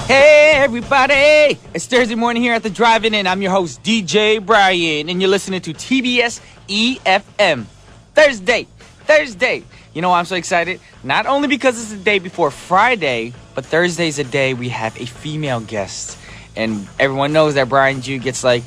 Hey everybody! It's Thursday morning here at the Drive-In, and I'm your host DJ Brian, and you're listening to TBS efm. Thursday. You know why I'm so excited? Not only because it's the day before Friday, but Thursday's a day we have a female guest. And everyone knows that Brian Jew gets like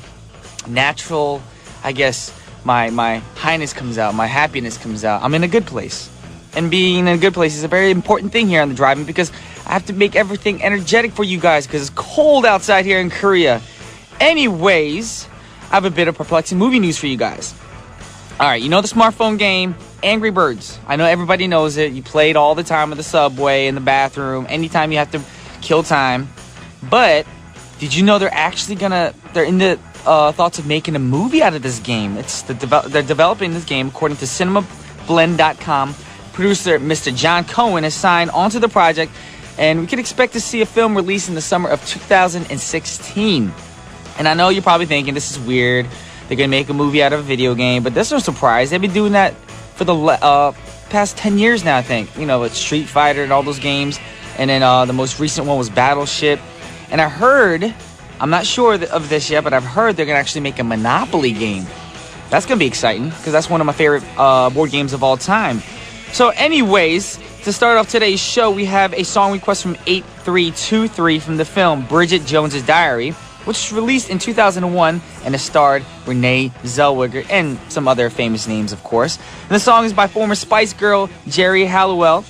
natural, I guess, my highness comes out, my happiness comes out. I'm in a good place. And being in a good place is a very important thing here on the Drive-In because I have to make everything energetic for you guys because it's cold outside here in Korea. Anyways, I have a bit of perplexing movie news for you guys. Alright, you know the smartphone game, Angry Birds. I know everybody knows it. You play it all the time in the subway, in the bathroom, anytime you have to kill time. But did you know they're in the thoughts of making a movie out of this game? They're developing this game according to cinemablend.com. Producer Mr. John Cohen has signed onto the project, and we can expect to see a film released in the summer of 2016. And I know you're probably thinking this is weird. They're going to make a movie out of a video game, but that's no surprise. They've been doing that for the past 10 years now, I think. You know, with Street Fighter and all those games. And then the most recent one was Battleship. And I heard, I'm not sure of this yet, but I've heard they're going to actually make a Monopoly game. That's going to be exciting because that's one of my favorite board games of all time. So anyways, to start off today's show, we have a song request from 8323 from the film Bridget Jones's Diary, which was released in 2001 and it starred Renee Zellweger and some other famous names, of course. And the song is by former Spice Girl Jerry Halliwell,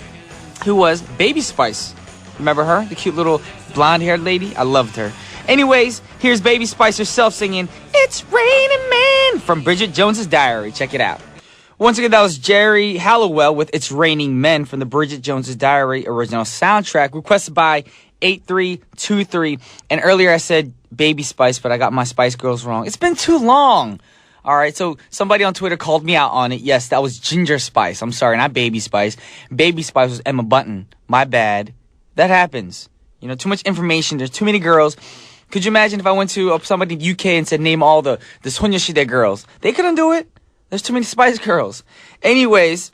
who was Baby Spice. Remember her? The cute little blonde-haired lady? I loved her. Anyways, here's Baby Spice herself singing It's Raining Men from Bridget Jones's Diary. Check it out. Once again, that was Jerry Halliwell with It's Raining Men from the Bridget Jones's Diary original soundtrack, requested by 8323. And earlier I said Baby Spice, but I got my Spice Girls wrong. It's been too long. All right, so somebody on Twitter called me out on it. Yes, that was Ginger Spice. I'm sorry, not Baby Spice. Baby Spice was Emma Bunton. My bad. That happens. You know, too much information. There's too many girls. Could you imagine if I went to somebody in the UK and said, name all the Sonyashide girls? They couldn't do it. There's too many Spice Girls. Anyways,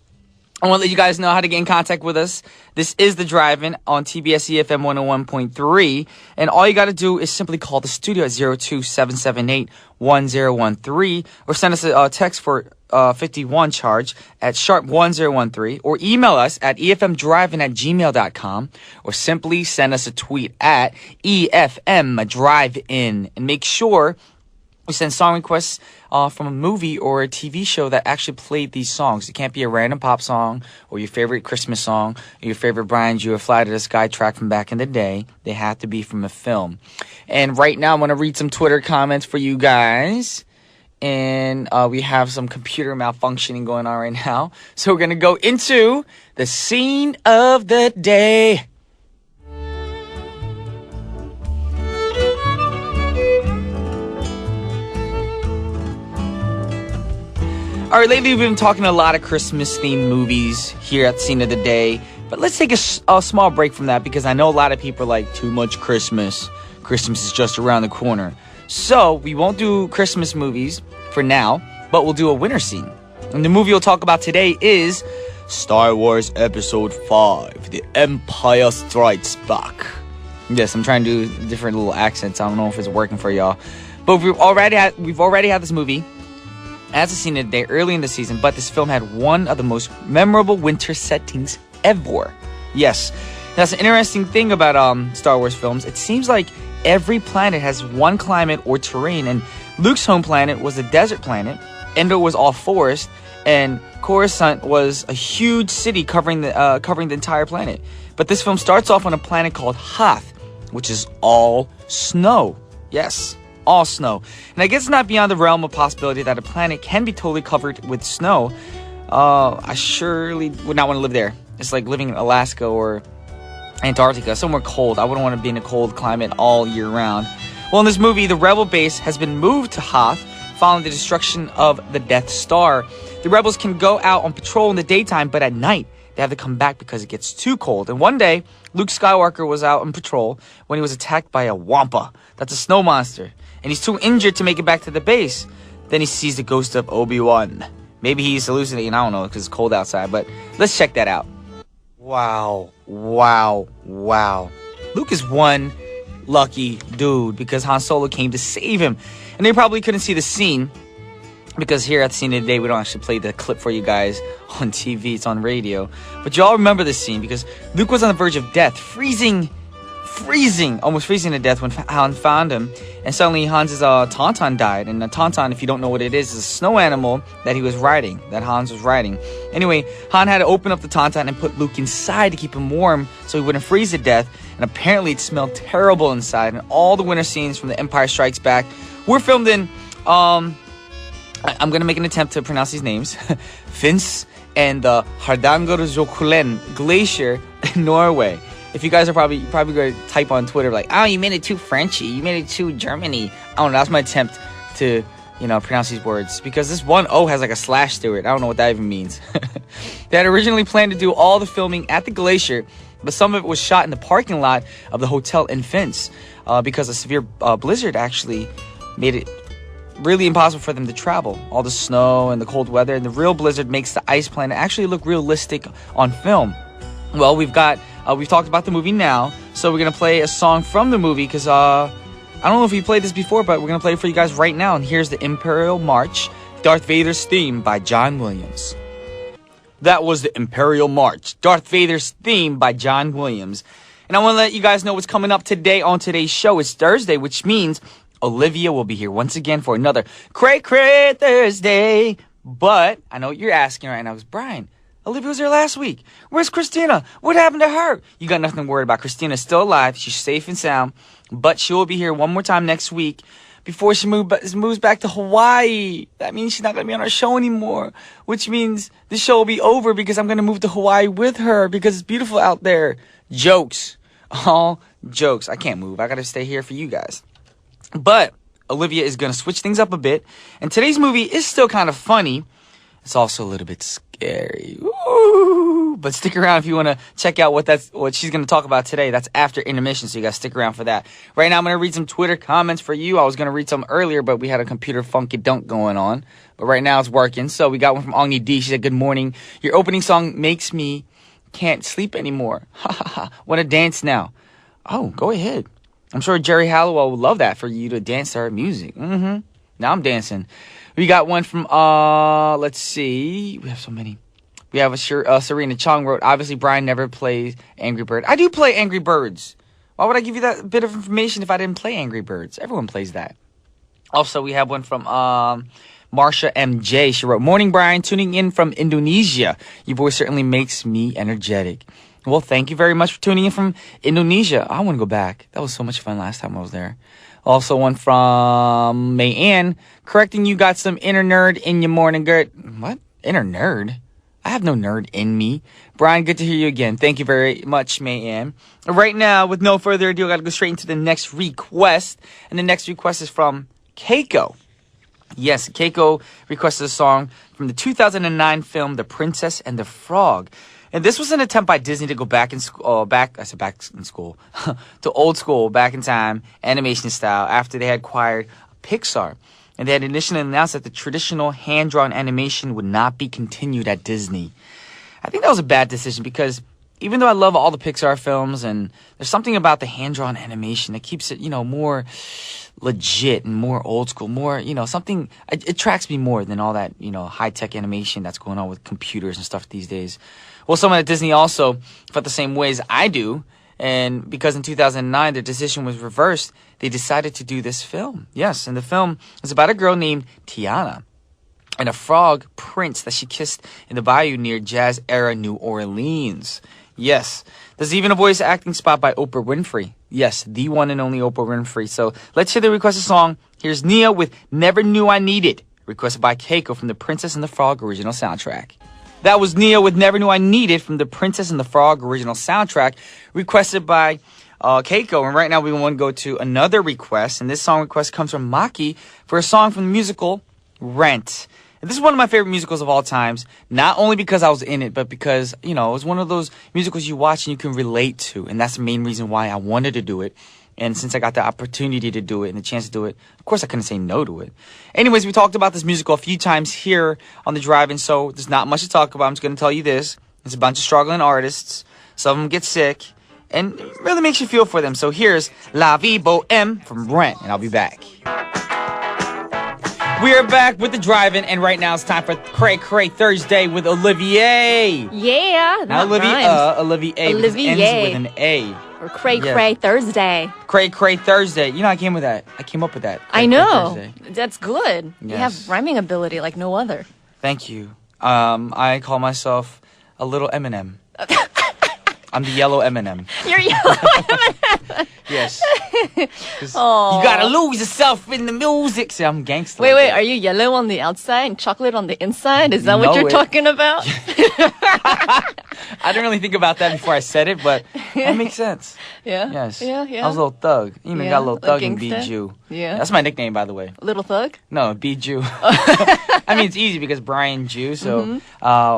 I want to let you guys know how to get in contact with us. This is The Drive-In on TBS efm 101.3. And all you got to do is simply call the studio at 02-778-1013 or send us a text for 51 charge at sharp 1013 or email us at efmdrivein@gmail.com or simply send us a tweet at efmdrivein. And make sure we send song requests from a movie or a TV show that actually played these songs. It can't be a random pop song or your favorite Christmas song or your favorite Brian Jew or Fly to the Sky track from back in the day. They have to be from a film. And right now, I'm going to read some Twitter comments for you guys. And we have some computer malfunctioning going on right now. So we're going to go into the scene of the day. All right, lately we've been talking a lot of Christmas-themed movies here at the Scene of the Day. But let's take a small break from that because I know a lot of people are like, too much Christmas. Christmas is just around the corner. So we won't do Christmas movies for now, but we'll do a winter scene. And the movie we'll talk about today is Star Wars Episode 5, The Empire Strikes Back. Yes, I'm trying to do different little accents. I don't know if it's working for y'all. But we've already had this movie as a scene of the day early in the season, but this film had one of the most memorable winter settings ever. Yes, that's an interesting thing about Star Wars films. It seems like every planet has one climate or terrain, and Luke's home planet was a desert planet, Endor was all forest, and Coruscant was a huge city covering the entire planet. But this film starts off on a planet called Hoth, which is all snow. Yes, all snow. And I guess it's not beyond the realm of possibility that a planet can be totally covered with snow. I surely would not want to live there. It's like living in Alaska or Antarctica, somewhere cold. I wouldn't want to be in a cold climate all year round. Well, in this movie, the rebel base has been moved to Hoth following the destruction of the Death Star. The rebels can go out on patrol in the daytime, but at night, they have to come back because it gets too cold. And one day, Luke Skywalker was out on patrol when he was attacked by a Wampa. That's a snow monster. And he's too injured to make it back to the base. Then he sees the ghost of Obi-Wan. Maybe he's hallucinating, I don't know, because it's cold outside, but let's check that out. Wow. Luke is one lucky dude because Han Solo came to save him. And they probably couldn't see the scene because here at the scene of the day, we don't actually play the clip for you guys on TV. It's on radio. But y'all remember this scene because Luke was on the verge of death, almost freezing to death when Han found him. And suddenly Hans's Tauntaun died. And a Tauntaun, if you don't know what it is a snow animal that he was riding, that Hans was riding. Anyway, Han had to open up the Tauntaun and put Luke inside to keep him warm so he wouldn't freeze to death. And apparently it smelled terrible inside. And all the winter scenes from The Empire Strikes Back were filmed in, I'm going to make an attempt to pronounce these names. Finns and the Hardangerfjorden Glacier in Norway. If you guys are probably going to type on Twitter like, oh, you made it too Frenchy, you made it too Germany. I don't know, that's my attempt to, pronounce these words. Because this one O has like a slash through it. I don't know what that even means. They had originally planned to do all the filming at the glacier, but some of it was shot in the parking lot of the hotel in Finns. Because a severe blizzard actually made it really impossible for them to travel. All the snow and the cold weather and the real blizzard makes the ice planet actually look realistic on film. Well, we've talked about the movie now, so we're going to play a song from the movie because I don't know if we played this before, but we're going to play it for you guys right now. And here's the Imperial March, Darth Vader's theme by John Williams. That was the Imperial March, Darth Vader's theme by John Williams. And I want to let you guys know what's coming up today on today's show. It's Thursday, which means Olivia will be here once again for another Cray Thursday. But I know what you're asking right now is, Brian, Olivia was here last week. Where's Christina? What happened to her? You got nothing to worry about. Christina's still alive. She's safe and sound. But she will be here one more time next week before she moves back to Hawaii. That means she's not going to be on our show anymore. Which means the show will be over because I'm going to move to Hawaii with her because it's beautiful out there. Jokes. All jokes. I can't move. I got to stay here for you guys. But Olivia is going to switch things up a bit. And today's movie is still kind of funny. It's also a little bit scary. Ooh. But stick around if you want to check out what she's going to talk about today. That's after intermission, so you got to stick around for that. Right now, I'm going to read some Twitter comments for you. I was going to read some earlier, but we had a computer funky dunk going on. But right now, it's working. So we got one from Ongni D. She said, good morning. Your opening song makes me can't sleep anymore. Ha ha ha. Want to dance now. Oh, go ahead. I'm sure Jerry Halliwell would love that for you to dance to her music. Now I'm dancing. We got one from, let's see. We have so many. We have Serena Chong wrote, obviously Brian never plays Angry Bird. I do play Angry Birds. Why would I give you that bit of information if I didn't play Angry Birds? Everyone plays that. Also, we have one from Marsha MJ. She wrote, morning, Brian, tuning in from Indonesia. Your voice certainly makes me energetic. Well, thank you very much for tuning in from Indonesia. I want to go back. That was so much fun last time I was there. Also one from May Ann, correcting you, got some inner nerd in your morning, Gert. What? Inner nerd? I have no nerd in me. Brian, good to hear you again. Thank you very much, May Ann. Right now, with no further ado, I got to go straight into the next request. And the next request is from Keiko. Yes, Keiko requested a song from the 2009 film The Princess and the Frog. And this was an attempt by Disney to go back in school, to old school, back in time, animation style, after they had acquired Pixar. And they had initially announced that the traditional hand-drawn animation would not be continued at Disney. I think that was a bad decision because even though I love all the Pixar films, and there's something about the hand-drawn animation that keeps it, more legit and more old school, more, something, it attracts me more than all that, high-tech animation that's going on with computers and stuff these days. Well, someone at Disney also felt the same way as I do, and because in 2009 their decision was reversed, they decided to do this film. Yes, and the film is about a girl named Tiana and a frog prince that she kissed in the bayou near jazz-era New Orleans. Yes, there's even a voice acting spot by Oprah Winfrey. Yes, the one and only Oprah Winfrey. So let's hear the requested song. Here's Nia with Never Knew I Needed, requested by Keiko from the Princess and the Frog original soundtrack. That was Nia with Never Knew I Needed from the Princess and the Frog original soundtrack, requested by Keiko. And right now we want to go to another request, and this song request comes from Maki for a song from the musical Rent. And this is one of my favorite musicals of all times, not only because I was in it, but because, it was one of those musicals you watch and you can relate to, and that's the main reason why I wanted to do it. And since I got the opportunity to do it and the chance to do it, of course I couldn't say no to it. Anyways, we talked about this musical a few times here on the drive-in, so there's not much to talk about. I'm just going to tell you this. It's a bunch of struggling artists. Some of them get sick, and it really makes you feel for them. So here's La Vie Boheme from Rent, and I'll be back. We are back with the drive-in, and right now it's time for Cray Cray Thursday with Olivier. Yeah, Not Olivia, Olivier. Because it ends with an A. Or Cray Cray Thursday. Cray Cray Thursday. You know, I came up with that. I know. That's good. Yes. You have rhyming ability like no other. Thank you. I call myself a little Eminem. I'm the yellow Eminem. You're yellow Eminem. Yes. You gotta lose yourself in the music. See, I'm gangster. Wait, are you yellow on the outside and chocolate on the inside? Is that what you're talking about? I didn't really think about that before I said it, but that makes sense. Yeah? Yes. Yeah. I was a little thug. You know, got a little thug and Bijou. Yeah. That's my nickname, by the way. Little thug? No, Bijou. I mean, it's easy because Brian Jew, so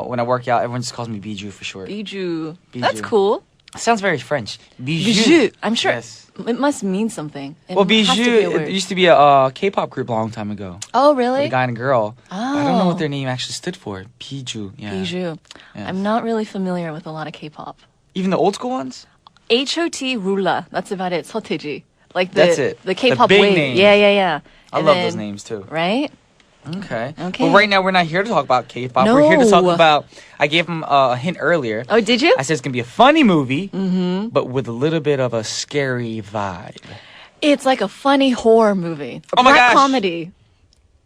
when I work out, everyone just calls me Bijou for short. Bijou. That's cool. Sounds very French. Bijou. I'm sure Yes. it must mean something. Bijou, it used to be a K-pop group a long time ago. Oh, really? A guy and a girl. Oh. I don't know what their name actually stood for. Bijou. Yeah. Bijou. Yes. I'm not really familiar with a lot of K-pop. Even the old school ones? H.O.T. Rula. That's about it. 서태지. Like That's it. The K-pop The big wave. names. Yeah. I love those names too. Right? Okay. Okay. But right now we're not here to talk about K-pop. No. We're here to talk about. I gave him a hint earlier. Oh, did you? I said it's gonna be a funny movie, but with a little bit of a scary vibe. It's like a funny horror movie. Oh my gosh. Comedy.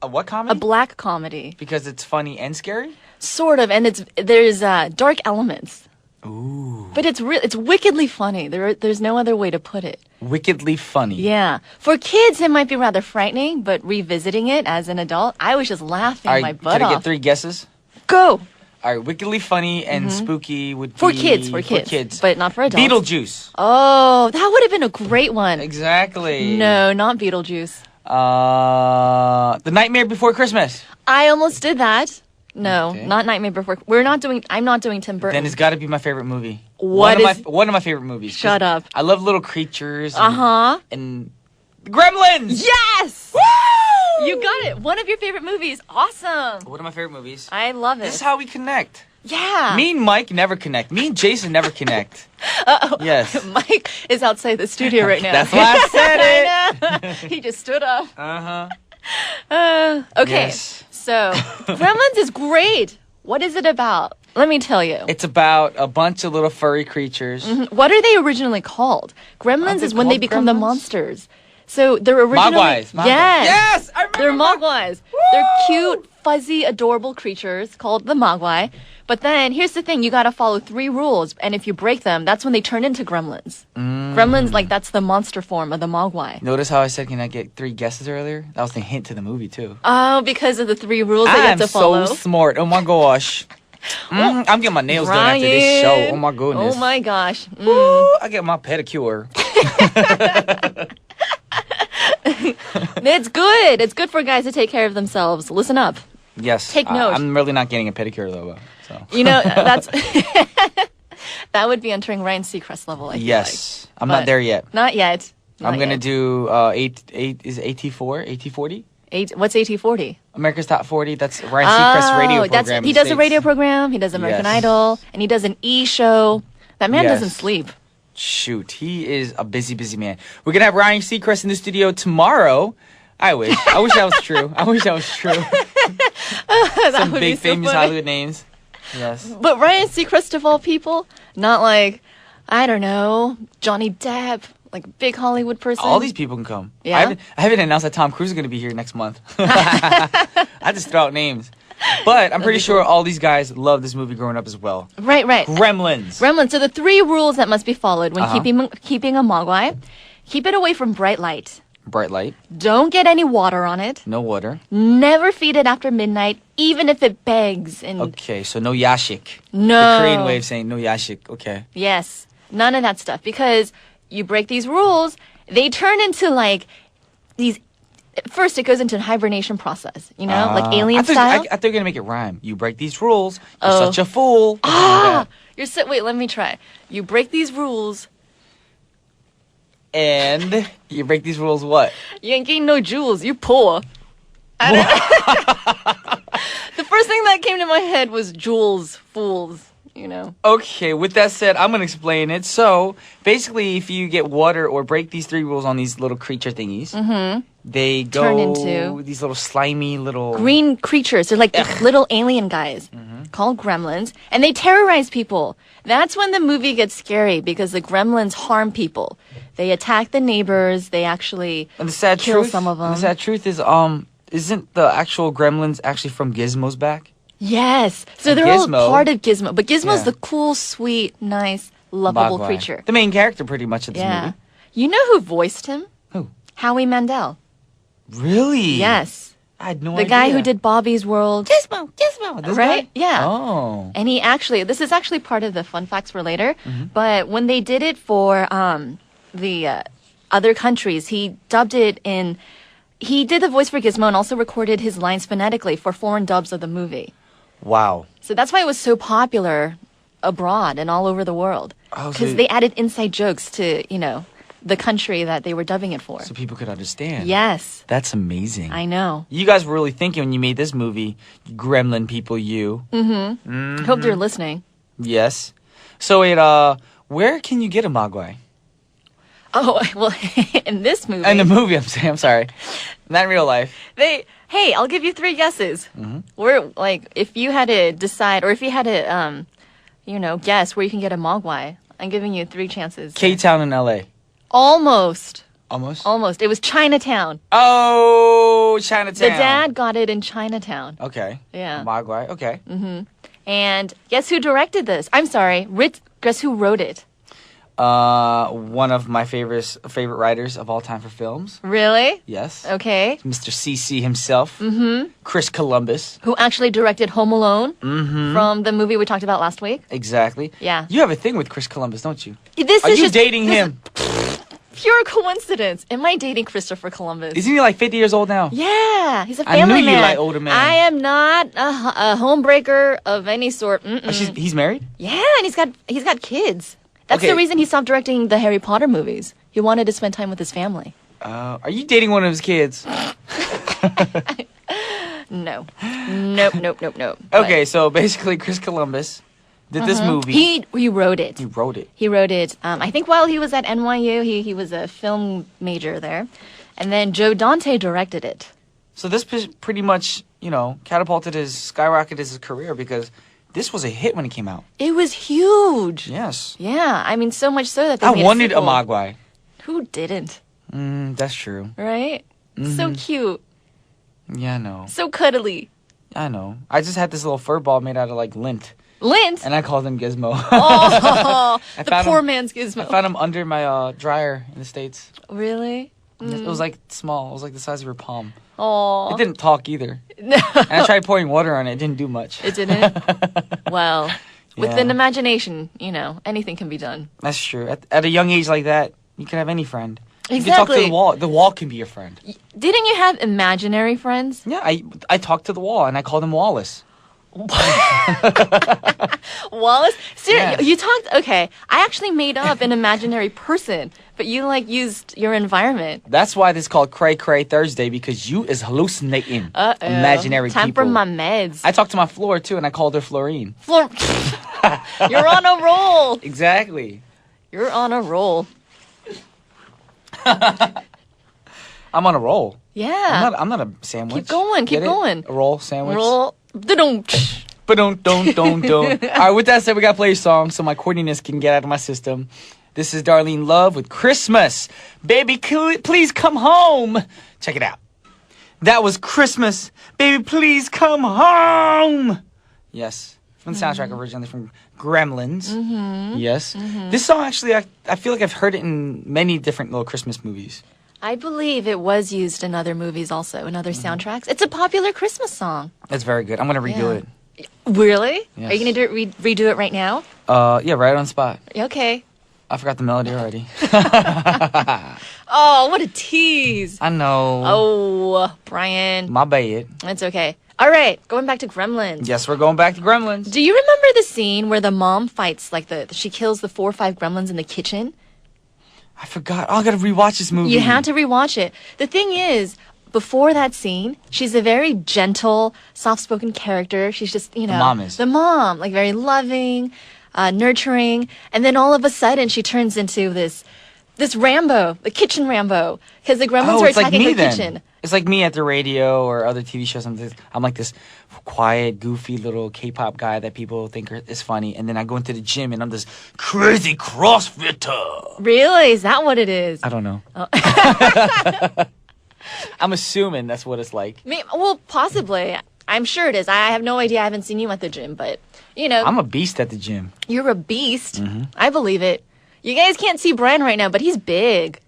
A what comedy? A black comedy. Because it's funny and scary. Sort of, and there's dark elements. Ooh. But it's wickedly funny. There's no other way to put it. Wickedly funny. Yeah. For kids, it might be rather frightening, but revisiting it as an adult, I was just laughing All right, my butt can I off. get 3 guesses? Go! All right, wickedly funny and spooky would be... For kids. But not for adults. Beetlejuice. Oh, that would have been a great one. Exactly. No, not Beetlejuice. The Nightmare Before Christmas. I almost did that. No, Okay. not Nightmare Before. I'm not doing Tim Burton. Then it's got to be my favorite movie. What is- one of my favorite movies. Shut up. I love little creatures. Uh-huh. And Gremlins. Yes! Woo! You got it. One of your favorite movies. Awesome. One of my favorite movies. I love it. This is how we connect. Yeah. Me and Mike never connect. Me and Jason never connect. Uh-oh. Yes. Mike is outside the studio right now. That's why I said it. I know. He just stood up. Uh-huh. Okay. Yes. So, Gremlins is great. What is it about? Let me tell you. It's about a bunch of little furry creatures. What are they originally called? Gremlins they is when they called become the gremlins? monsters. So they're originally Mogwais. Yes. Yes, I remember. They're mogwais. They're cute, fuzzy, adorable creatures called the mogwai. But then here's the thing: you got to follow 3 rules, and if you break them, that's when they turn into gremlins. Gremlins, like that's the monster form of the mogwai. Notice how I said, can I get 3 guesses earlier? That was the hint to the movie, too. Oh, because of the 3 rules that you have I'm to follow. so smart. Oh, my gosh. I'm getting my nails done after this show. Oh, my goodness. Oh my gosh. Ooh, I get my pedicure. It's good. It's good for guys to take care of themselves. Listen up. Yes. Take note. I'm really not getting a pedicure, though. So. You know, that's that would be entering Ryan Seacrest level. I feel Yes. like. I'm But not there yet. Not yet. I'm Not going to yet. do is it AT4? AT40? What's AT40? America's Top 40. That's Ryan Seacrest's radio program. He in the does a States. radio program. He does American Yes. Idol, and he does an show. That man Yes. doesn't sleep. Shoot, he is a busy, busy man. We're gonna have Ryan Seacrest in the studio tomorrow. I wish that was true. I wish that was true. Some would be big so famous funny. Hollywood names. Yes. But Ryan Seacrest of all people, not like, I don't know, Johnny Depp, like big Hollywood person. All these people can come. Yeah? I haven't announced that Tom Cruise is gonna be here next month. I just throw out names. But I'm pretty sure all these guys love this movie growing up as well. Right. Gremlins. Gremlins. So the 3 rules that must be followed when Uh-huh. keeping a mogwai: keep it away from bright light. Bright light. Don't get any water on it. No water. Never feed it after midnight, even if it begs. And Okay, so no yashik. No. The Korean way of saying no yashik. Okay. yes, none of that stuff. Because you break these rules, they turn into like these. First, it goes into a hibernation process, you know, like alien I thought, style. I thought you were gonna make it rhyme. You break these rules. You're Oh. such a fool. Wait, let me try. You break these rules, And you break these rules. What? you ain't getting no jewels. You poor. The first thing that came to my head was jewels, fools. you know. Okay, with that said, I'm gonna explain it. So basically, if you get water or break these 3 rules on these little creature thingies, they go Turn into these little slimy little green creatures. They're like these little alien guys called gremlins, and they terrorize people. That's when the movie gets scary because the gremlins harm people. They attack the neighbors. They actually And the sad kill truth, some of them. The sad truth is, isn't the actual gremlins actually from Gizmo's back? Yes. So And they're Gizmo- all part of Gizmo. But Gizmo's Yeah. the cool, sweet, nice, lovable Mogwai. creature. The main character, pretty much, of this Yeah. movie. You know who voiced him? Who? Howie Mandel. Really? Yes. I had no The idea. guy who did Bobby's World. Gizmo. This Right? guy? Yeah. Oh. And this is actually part of the fun facts for later, Mm-hmm. but when they did it for the other countries, he dubbed it in. He did the voice for Gizmo and also recorded his lines phonetically for foreign dubs of the movie. Wow. So that's why it was so popular abroad and all over the world. Oh, so- Because they added inside jokes to, the country that they were dubbing it for. So people could understand. Yes, That's amazing. I know. You guys were really thinking when you made this movie, you gremlin people, you. I hope they're listening. Yes. So wait, where can you get a Mogwai? Oh, well, in this movie. In the movie, I'm sorry. Not in real life. Hey, I'll give you 3 guesses. Where, if you had to decide, or if you had to, guess where you can get a mogwai, I'm giving you 3 chances. K-Town in L.A. Almost. Almost? It was Chinatown. Oh, Chinatown. The dad got it in Chinatown. Okay. Yeah. Mogwai, okay. And guess who directed this? I'm sorry. Guess who wrote it? One of my favorite writers of all time for films. Really? Yes. Okay. Mr. CC himself. Chris Columbus. Who actually directed Home Alone from the movie we talked about last week? Exactly. Yeah. You have a thing with Chris Columbus, don't you? This Are is you just dating this him? is pure coincidence. Am I dating Christopher Columbus? Isn't he like 50 years old now? Yeah, he's a I family knew you man. like older men. I am not a homebreaker of any sort. Mm-mm. He's married? Yeah, and he's got kids. That's Okay. the reason he stopped directing the Harry Potter movies. He wanted to spend time with his family. Are you dating one of his kids? No. Nope. Okay, so basically Chris Columbus did this movie. He wrote it. He wrote it. He wrote it. I think while he was at NYU, he was a film major there, and then Joe Dante directed it. So this pretty much, skyrocketed his career because this was a hit when it came out. It was huge. Yes. Yeah, I mean so much so that they I made wanted a sequel. Mogwai. Who didn't? That's true. Right? So cute, Yeah, I know. so cuddly. I know. I just had this little fur ball made out of like lint, Lint. and I called him Gizmo. Oh, I the found poor him- man's I Gizmo. found him under my dryer in the States. Really? It was like small. It was like the size of your palm. Oh, It didn't talk either. And I tried pouring water on it. It didn't do much. it didn't. Well, with Yeah. an imagination, anything can be done. That's true. At a young age like that, you can have any friend. You can talk to Exactly. the wall. The wall can be your friend. Didn't you have imaginary friends? Yeah, I talked to the wall and I called him Wallace. Wallace? Seriously, Yes. you talked. Okay, I actually made up an imaginary person, but you used your environment. That's why this is called Cray Cray Thursday, because you is hallucinating imaginary Time people. for my meds. I talked to my floor too, and I called her Florine. You're on a roll. Exactly. You're on a roll. I'm on a roll. Yeah. I'm not a sandwich. Keep going, Get keep it? going. A roll sandwich. Roll. Da-dum. But don't. All right, with that said, we gotta play a song so my corniness can get out of my system. This is Darlene Love with Christmas. Baby, please come home. Check it out. That was Christmas. Baby, please come home. Yes. From the soundtrack originally from Gremlins. Yes. This song actually, I feel like I've heard it in many different little Christmas movies. I believe it was used in other movies also, in other soundtracks. It's a popular Christmas song. That's very good. I'm gonna redo it. Really? Yes. Are you going to redo it right now? Yeah, right on spot. Okay. I forgot the melody already. Oh, what a tease. I know. Oh, Brian. My bad. It's okay. All right, going back to Gremlins. Yes, we're going back to Gremlins. Do you remember the scene where the mom fights, she kills the 4 or 5 gremlins in the kitchen? I forgot. Oh, I gotta rewatch this movie. You had to rewatch it. The thing is, before that scene, she's a very gentle, soft-spoken character. She's just, you know, mom is. the mom, like very loving, nurturing. And then all of a sudden, she turns into this Rambo, the kitchen Rambo, because the gremlins are it's like attacking me her then. kitchen. It's like me at the radio or other TV shows. I'm like this quiet, goofy little K-pop guy that people think is funny. And then I go into the gym and I'm this crazy CrossFitter. Really? Is that what it is? I don't know. Oh. I'm assuming that's what it's like. Well, possibly. I'm sure it is. I have no idea. I haven't seen you at the gym, but, you know. I'm a beast at the gym. You're a beast. I believe it. You guys can't see Brian right now, but he's big.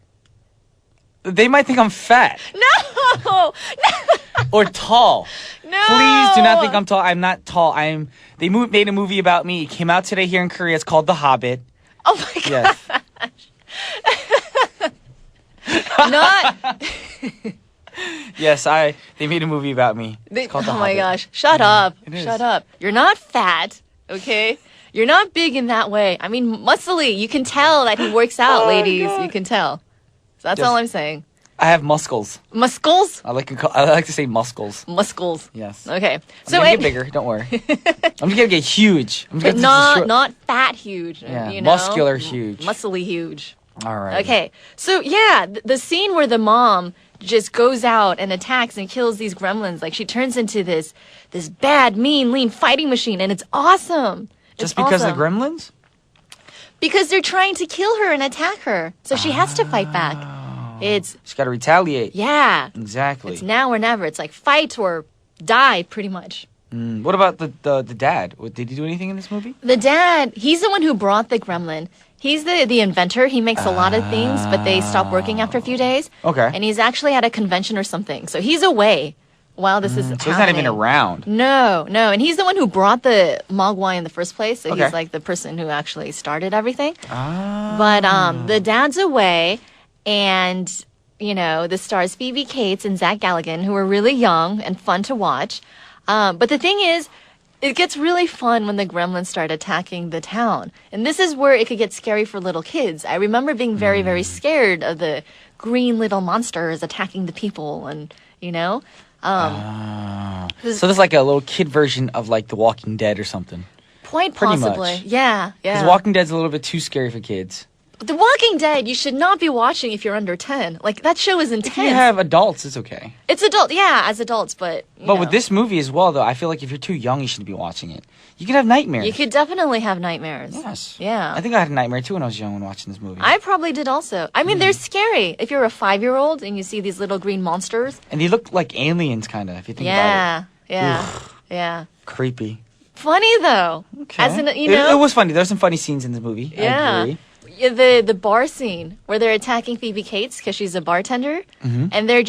They might think I'm fat. No! Or tall. No! Please do not think I'm tall. I'm not tall. They made a movie about me. It came out today here in Korea. It's called The Hobbit. Oh my gosh. Yes. Not. Yes, they made a movie about me. It's called The Oh my Hobbit. gosh. Shut up. It is. Shut up. You're not fat, okay? You're not big in that way. I mean, muscly. You can tell that he works out, Oh my ladies. God. You can tell. So that's Yes. all I'm saying. I have muscles. Muscles? I like to say muscles. Muscles. Yes. Okay. I'm So gonna get bigger. Don't worry. I'm just gonna get huge. I'm just but gonna destroy- not fat huge. Yeah, You know? muscular huge. Muscly huge. All right. Okay. So yeah, the scene where the mom just goes out and attacks and kills these gremlins, like she turns into this bad, mean, lean fighting machine, and it's awesome. Just It's because awesome. of the gremlins? Because they're trying to kill her and attack her, so she has to fight back. It's She's got to retaliate. yeah. Exactly. It's now or never. It's like fight or die, pretty much. What about the dad? Did he do anything in this movie? The dad, he's the one who brought the gremlin. He's the inventor. He makes a lot of things, but they stop working after a few days. Okay. And he's actually at a convention or something. So he's away while this is So happening. he's not even around. No. And he's the one who brought the Mogwai in the first place. So Okay. he's like the person who actually started everything. Ah. But the dad's away, and, you know, the stars Phoebe Cates and Zach Galligan, who are really young and fun to watch. But the thing is, it gets really fun when the gremlins start attacking the town. And this is where it could get scary for little kids. I remember being very, very scared of the green little monsters attacking the people and, you know. So there's like a little kid version of like The Walking Dead or something. Quite Pretty possibly. much. Yeah. Because Walking Dead's a little bit too scary for kids. The Walking Dead, you should not be watching if you're under 10. Like, that show is If intense. you have adults, it's okay. It's adult, yeah, as adults, but you But know. with this movie as well, though, I feel like if you're too young, you shouldn't be watching it. You could have nightmares. You could definitely have nightmares. Yes. Yeah. I think I had a nightmare too when I was young when watching this movie. I probably did also. I mean, they're scary. If you're a 5-year-old and you see these little green monsters. And they look like aliens, kind of, if you think about Yeah. Yeah. Yeah. it. Creepy. Funny though. Okay. As in, you know. It was funny. There's some funny scenes in this movie. Yeah. I agree. Yeah, the bar scene where they're attacking Phoebe Cates because she's a bartender, and they're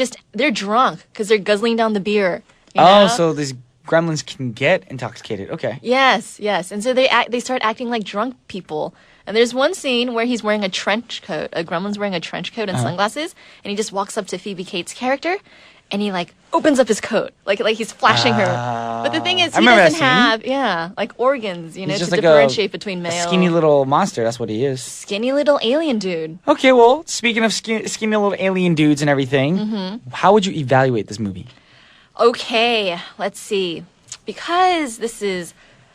drunk because they're guzzling down the beer. You know? Oh, so these gremlins can get intoxicated. Okay. Yes, and so they start acting like drunk people. And there's one scene where he's wearing a trench coat. A gremlin's wearing a trench coat and sunglasses, and he just walks up to Phoebe Cates' character, and he like opens up his coat, like he's flashing her. But the thing is, I he remember that doesn't scene. have like organs, you know, He's to just like differentiate between a male. skinny little monster. That's what he is. Skinny little alien dude. Okay, well, speaking of skinny little alien dudes and everything, how would you evaluate this movie? Okay, let's see. Because this is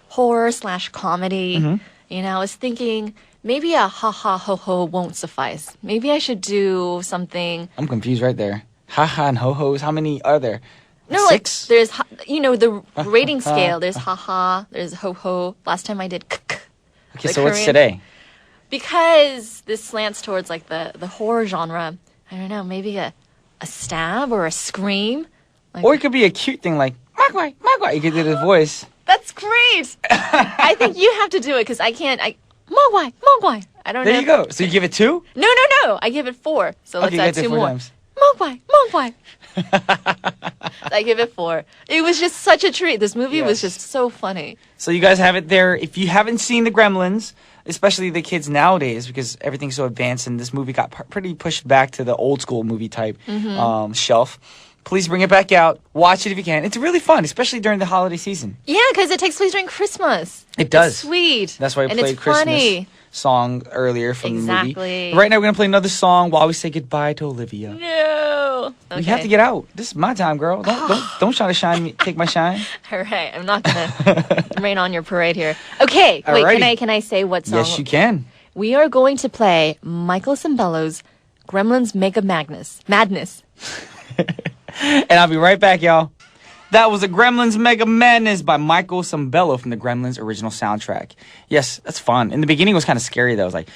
horror/comedy, you know, I was thinking maybe a ha ha ho ho won't suffice. Maybe I should do something. I'm confused right there. Haha and ho-hos, how many are there? No, 6? like there's, you know, the rating scale. There's ha ha, there's ho ho. Last time I did k. Okay, the so what's Korean- today? Because this slants towards like the horror genre. I don't know, maybe a stab or a scream. Like, Or it could be a cute thing like, Magwai, Magwai. You could do the voice. that's great. I think you have to do it because I can't. Mogwai. I don't know. There you go. So you give it 2? No. I give it 4. So let's Okay, you add get it 2 4 more. times. Mogwai. I give it 4. It was just such a treat. This movie was Yes. just so funny. So you guys have it there. If you haven't seen the Gremlins, especially the kids nowadays, because everything's so advanced and this movie got pretty pushed back to the old school movie type shelf, please bring it back out. Watch it if you can. It's really fun, especially during the holiday season. Yeah, because it takes place during Christmas. It does. It's sweet. That's why I and played it's Christmas funny. song earlier from the Exactly. movie. Right now we're going to play another song while we say goodbye to Olivia. No. no. You have to get out. This is my time, girl. Don't try to shine me. Take my shine. All right, I'm not gonna rain on your parade here. Okay, wait. Alrighty. Can I say what song? Yes, you can. We are going to play Michael Sembello's Gremlins Mega Madness. And I'll be right back, y'all. That was a Gremlins Mega Madness by Michael Sembello from the Gremlins original soundtrack. Yes, that's fun. In the beginning, it was kind of scary, though. It was like,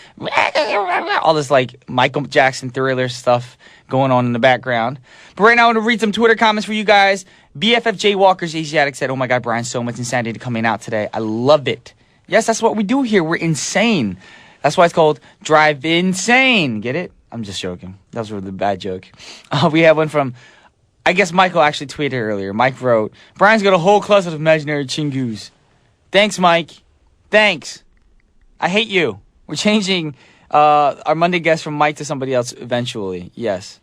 all this, like, Michael Jackson Thriller stuff going on in the background. But right now, I want to read some Twitter comments for you guys. BFFJ Walker's Asiatic said, oh my God, Brian, so much insanity coming out today. I love it. Yes, that's what we do here. We're insane. That's why it's called Drive Insane. Get it? I'm just joking. That was a really bad joke. We have one from... I guess Michael actually tweeted earlier. Mike wrote, Brian's got a whole cluster of imaginary chingus. Thanks, Mike. Thanks. I hate you. We're changing our Monday guest from Mike to somebody else eventually. Yes.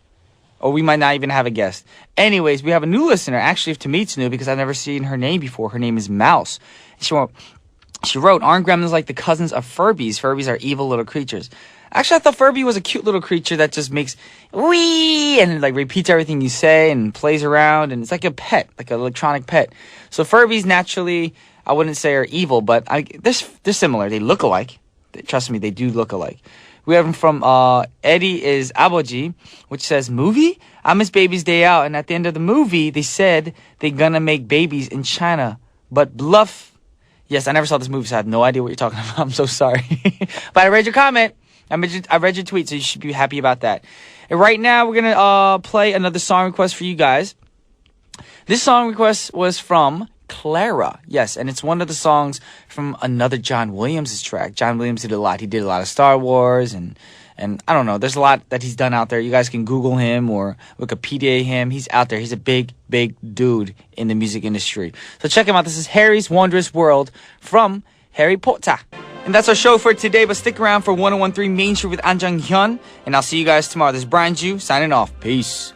Or we might not even have a guest. Anyways, we have a new listener. Actually, to me, it's new because I've never seen her name before. Her name is Mouse. She wrote, aren't gremlins like the cousins of Furbies? Furbies are evil little creatures. Actually, I thought Furby was a cute little creature that just makes wee and like repeats everything you say and plays around, and it's like a pet, like an electronic pet. So Furbies naturally, I wouldn't say are evil, but they're similar. They look alike. Trust me, they do look alike. We have them from Eddie is Aboji, which says, movie? I miss Baby's Day Out, and at the end of the movie, they said they're gonna make babies in China, but bluff. Yes, I never saw this movie, so I have no idea what you're talking about. I'm so sorry. But I read your comment. I read your tweet, so you should be happy about that. And right now, we're going to play another song request for you guys. This song request was from Clara. Yes, and it's one of the songs from another John Williams' track. John Williams did a lot. He did a lot of Star Wars, and I don't know. There's a lot that he's done out there. You guys can Google him or Wikipedia him. He's out there. He's a big, big dude in the music industry. So check him out. This is Harry's Wondrous World from Harry Potter. And that's our show for today, but stick around for 1013 Main Street with An Jung Hyun, and I'll see you guys tomorrow. This is Brian Ju signing off. Peace.